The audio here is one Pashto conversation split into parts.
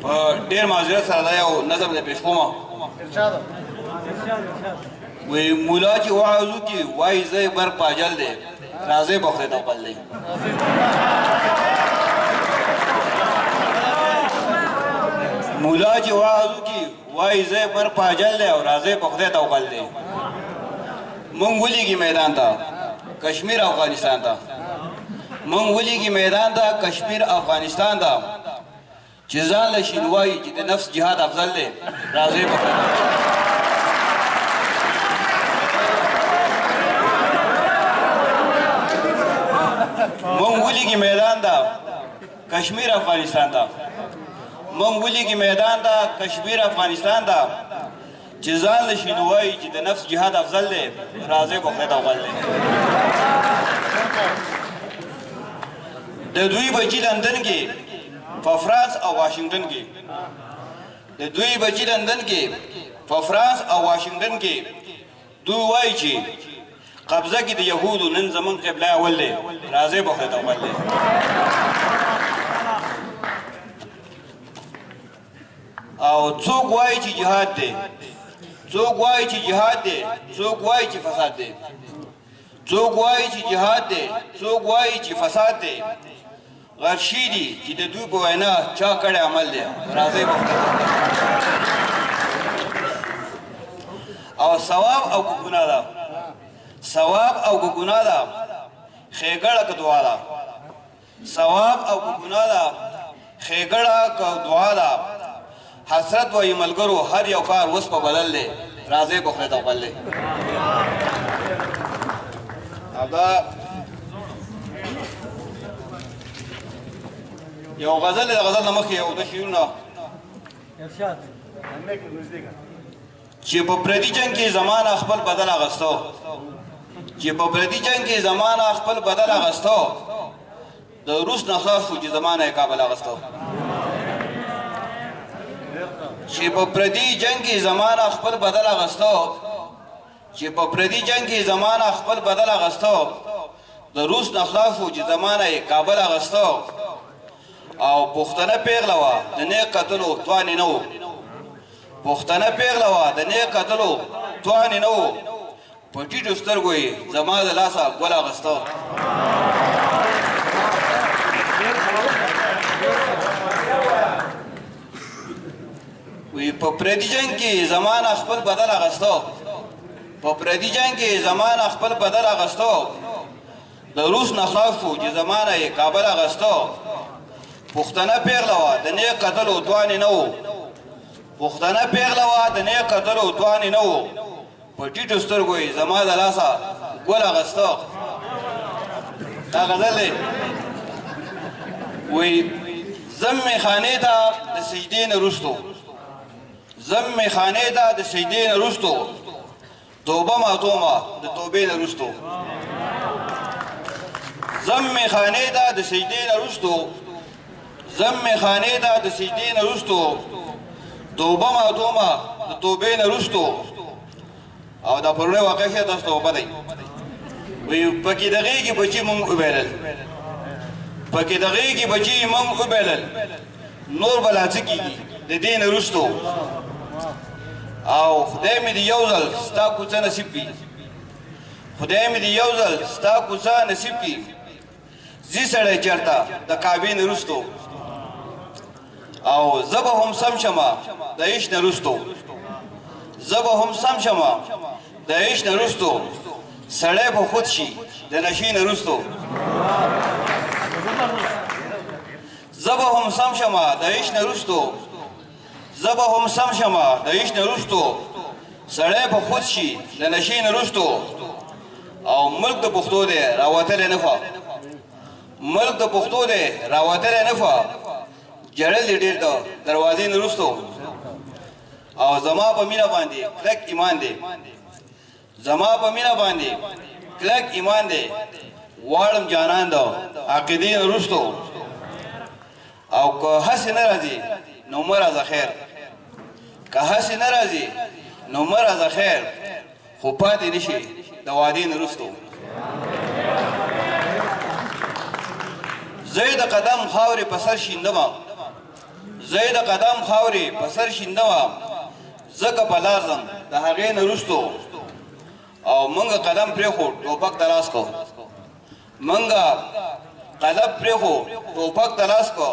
ډېر معذرت سره دا یو نظم دی پیش کومه وی مولا چې وعظ وکړي وایي زه بر پاجل دی راځئ به خدای توکل دی مولا چې وعظ وکړي وایي زه بر پاجل دی او راځئ به خدای توکل دی مونږ ولیږي میدان ته کشمیر افغانستان ته مونږ ولیږي میدان ته کشمیر افغانستان ته چې ځان له شین وایي چې د نفس جهاد افضل دی راځئ به خدای مونږ ولیږي میدان ته کشمیر افغانستان ته مونږ ولیږي میدان ته کشمیر افغانستان ته چې ځان له شین وایي چې د نفس جهاد افضل دی راځئ به خدای توکل دی د دوی بچي لندن کې په فرانس او واشنگټن کې د دوی بچي لندن کې په فرانس او واشنگټن کې دوی وایي چې قبضه کې د یهودو نن زمون قبله اول دی راځئ به خدای توکل دی او څوک وایي چې جهاد دی څوک وایي چې جهاد دی څوک وایي چې فساد دی څوک وایي چې جهاد دی څوک وایي چې فساد دی غرشي دي چې د دوی په وینا چا کړی عمل دی راځئ به او ثواب او که ګناه ده ثواب او که ګناه ده ښېګړه که دعا ده ثواب او که ګناه ده ښېګړه که دعا ده حسرت وایي ملګرو هر یو کار اوس په بدل دی راځئ به خدای توکل دی دا یو غزل د غزل نه مخکې یو د شعرونه چې په پردي جنګ کې زمانه خپل بدل اغوستو چې په پردي جنګ کې زمانه خپل بدل اغوستو د روس نه خلاص شو چې زمانه یې کابل اغوستو چې په پردي جنګ کې زمانه خپل بدل اغوستو چې په پردي جنګ کې زمانه خپل بدل اغوستو د روس نه خلاص شو چې زمانه یې کابل اغوستو او پښتنه پیغله وه د نیک کتلو توان یې نه و پښتنه پیغله وه د نیک کتلو توان یې نه و په ټیټو سترګو یې زما د لاسه ګل اغوسته وی په پردي جنګ کې زمانه خپل بدل اغوستو په پردي جنګ کې زمانه خپل بدل اغوستو د روس نه خلاص شو چې زمانه یې کابل اغوستو پښتنه پیغله وه د نیک کتلو توان یې نه و پښتنه پیغله وه د نیک کتلو توان یې نه و په ټیټو سترګو یې زما د لاسه ګل اغوسته دا غزل دی وی ځم میخانې ته د سجدې نه وروستو ځم میخانې ته د سجدې نه وروستو توبه ماتومه د توبې نه وروستو ځم میخانې ته د سجدې نه وروستو زم میخانې ته د سجدې نه وروستو توبه ماتومه د توبې نه وروستو او دا پرونی واقع ښه تاسو ته وبه دی وی پکې د غېږې بچي مونږ وبیلل پکې د غېږې بچي مونږ وبیلل نور به لا څه کېږي د دې نه وروستو او خدای مې دې یو ځل ستا کوڅه نصیب کړي خدای مې دې یو ځل ستا کوڅه نصیب کړي ځي سړی چېرته د کعبې نه وروستو او زه به هم سم شمه د عشق نه وروستو زه به هم سم شمه د عشق نه وروستو سړی به خود شي د نشې نه وروستو زه به هم سم شمه د عشق نه وروستو زه به هم سم شمه د عشق نه وروستو سړی به خود شي د نشې نه وروستو او ملک د پښتو دی راوتلی نه فه ملک د پښتو دی راوتلی نه فه جړل دې ډېر د دروازې نه وروستو او زما په مینه باندې کلک ایمان دی زما په مینه باندې کلک ایمان دی واړم جانان د عقیدې نه وروستو او که هسې نه راځي نو مه راځه خیر که هسې نه راځي نو مه راځه خیر خو پاتې نه شي د وعدې نه وروستو زه د قدم خاورې په سر شیندمه زه د قدم خاورې په سر شینده وم ځکه په لار ځم د هغې نه وروستو او مونږ قدم پرېښود ټوپک ته لاس کو مونږ قدم پرېښود ټوپک ته لاس کو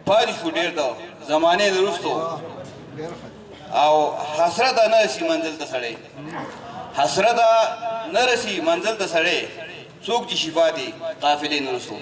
پاتې شو ډېر د زمانې نه وروستو او حسرته نه رسي منزل ته سړی حسرته نه رسي منزل ته سړی څوک چې شي پاتې قافلې نه وروستو